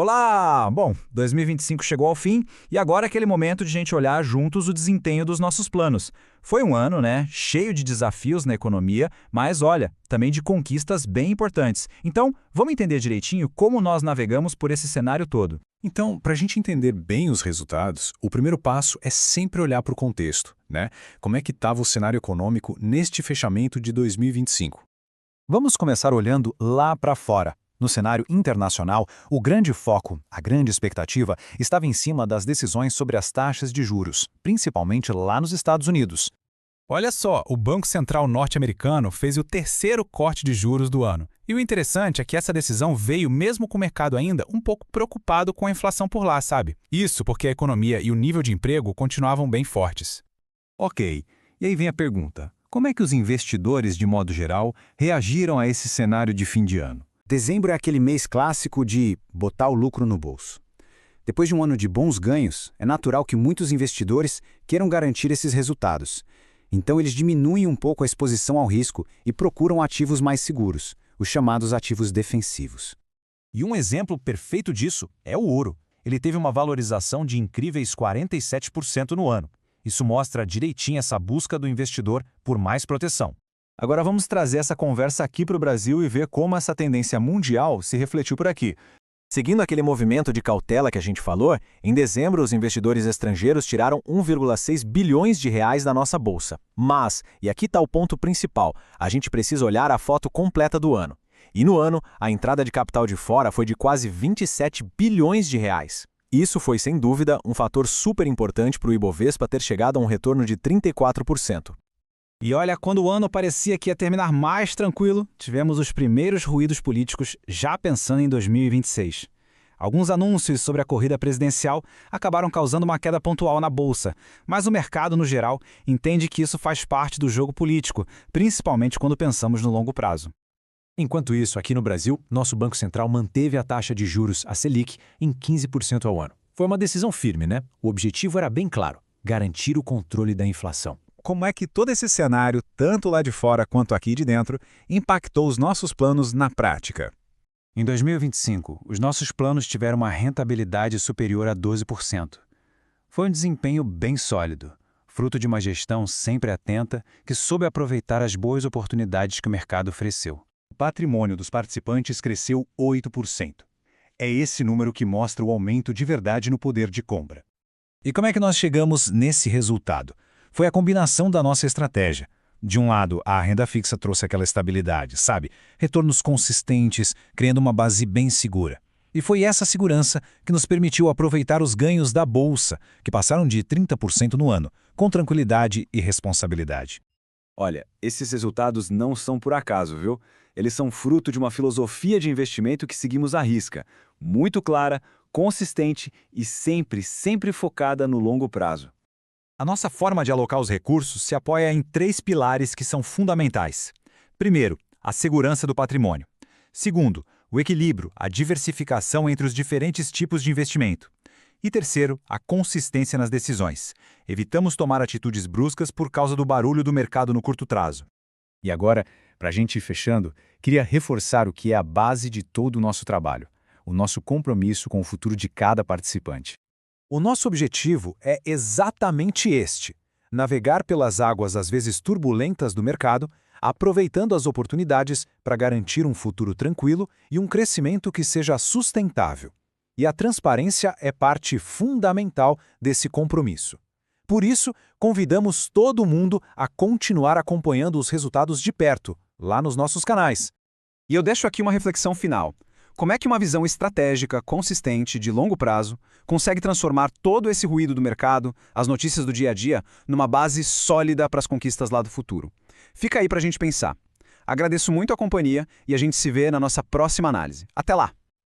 Olá! Bom, 2025 chegou ao fim e agora é aquele momento de a gente olhar juntos o desempenho dos nossos planos. Foi um ano, né, cheio de desafios na economia, mas olha, também de conquistas bem importantes. Então, vamos entender direitinho como nós navegamos por esse cenário todo. Então, para a gente entender bem os resultados, o primeiro passo é sempre olhar para o contexto, né? Como é que estava o cenário econômico neste fechamento de 2025? Vamos começar olhando lá para fora. No cenário internacional, o grande foco, a grande expectativa, estava em cima das decisões sobre as taxas de juros, principalmente lá nos Estados Unidos. Olha só, o Banco Central norte-americano fez o terceiro corte de juros do ano. E o interessante é que essa decisão veio mesmo com o mercado ainda um pouco preocupado com a inflação por lá, sabe? Isso porque a economia e o nível de emprego continuavam bem fortes. Ok, e aí vem a pergunta: como é que os investidores, de modo geral, reagiram a esse cenário de fim de ano? Dezembro é aquele mês clássico de botar o lucro no bolso. Depois de um ano de bons ganhos, é natural que muitos investidores queiram garantir esses resultados. Então eles diminuem um pouco a exposição ao risco e procuram ativos mais seguros, os chamados ativos defensivos. E um exemplo perfeito disso é o ouro. Ele teve uma valorização de incríveis 47% no ano. Isso mostra direitinho essa busca do investidor por mais proteção. Agora vamos trazer essa conversa aqui para o Brasil e ver como essa tendência mundial se refletiu por aqui. Seguindo aquele movimento de cautela que a gente falou, em dezembro os investidores estrangeiros tiraram 1,6 bilhões de reais da nossa bolsa. Mas, e aqui está o ponto principal, a gente precisa olhar a foto completa do ano. E no ano, a entrada de capital de fora foi de quase 27 bilhões de reais. Isso foi, sem dúvida, um fator super importante para o Ibovespa ter chegado a um retorno de 34%. E olha, quando o ano parecia que ia terminar mais tranquilo, tivemos os primeiros ruídos políticos já pensando em 2026. Alguns anúncios sobre a corrida presidencial acabaram causando uma queda pontual na bolsa, mas o mercado, no geral, entende que isso faz parte do jogo político, principalmente quando pensamos no longo prazo. Enquanto isso, aqui no Brasil, nosso Banco Central manteve a taxa de juros, a Selic, em 15% ao ano. Foi uma decisão firme, né? O objetivo era bem claro: garantir o controle da inflação. Como é que todo esse cenário, tanto lá de fora quanto aqui de dentro, impactou os nossos planos na prática? Em 2025, os nossos planos tiveram uma rentabilidade superior a 12%. Foi um desempenho bem sólido, fruto de uma gestão sempre atenta que soube aproveitar as boas oportunidades que o mercado ofereceu. O patrimônio dos participantes cresceu 8%. É esse número que mostra o aumento de verdade no poder de compra. E como é que nós chegamos nesse resultado? Foi a combinação da nossa estratégia. De um lado, a renda fixa trouxe aquela estabilidade, sabe? Retornos consistentes, criando uma base bem segura. E foi essa segurança que nos permitiu aproveitar os ganhos da bolsa, que passaram de 30% no ano, com tranquilidade e responsabilidade. Olha, esses resultados não são por acaso, viu? Eles são fruto de uma filosofia de investimento que seguimos à risca, muito clara, consistente e sempre focada no longo prazo. A nossa forma de alocar os recursos se apoia em 3 pilares que são fundamentais. Primeiro, a segurança do patrimônio. Segundo, o equilíbrio, a diversificação entre os diferentes tipos de investimento. E terceiro, a consistência nas decisões. Evitamos tomar atitudes bruscas por causa do barulho do mercado no curto prazo. E agora, para a gente ir fechando, queria reforçar o que é a base de todo o nosso trabalho: o nosso compromisso com o futuro de cada participante. O nosso objetivo é exatamente este: navegar pelas águas às vezes turbulentas do mercado, aproveitando as oportunidades para garantir um futuro tranquilo e um crescimento que seja sustentável. E a transparência é parte fundamental desse compromisso. Por isso, convidamos todo mundo a continuar acompanhando os resultados de perto, lá nos nossos canais. E eu deixo aqui uma reflexão final. Como é que uma visão estratégica, consistente, de longo prazo, consegue transformar todo esse ruído do mercado, as notícias do dia a dia, numa base sólida para as conquistas lá do futuro? Fica aí para a gente pensar. Agradeço muito a companhia e a gente se vê na nossa próxima análise. Até lá!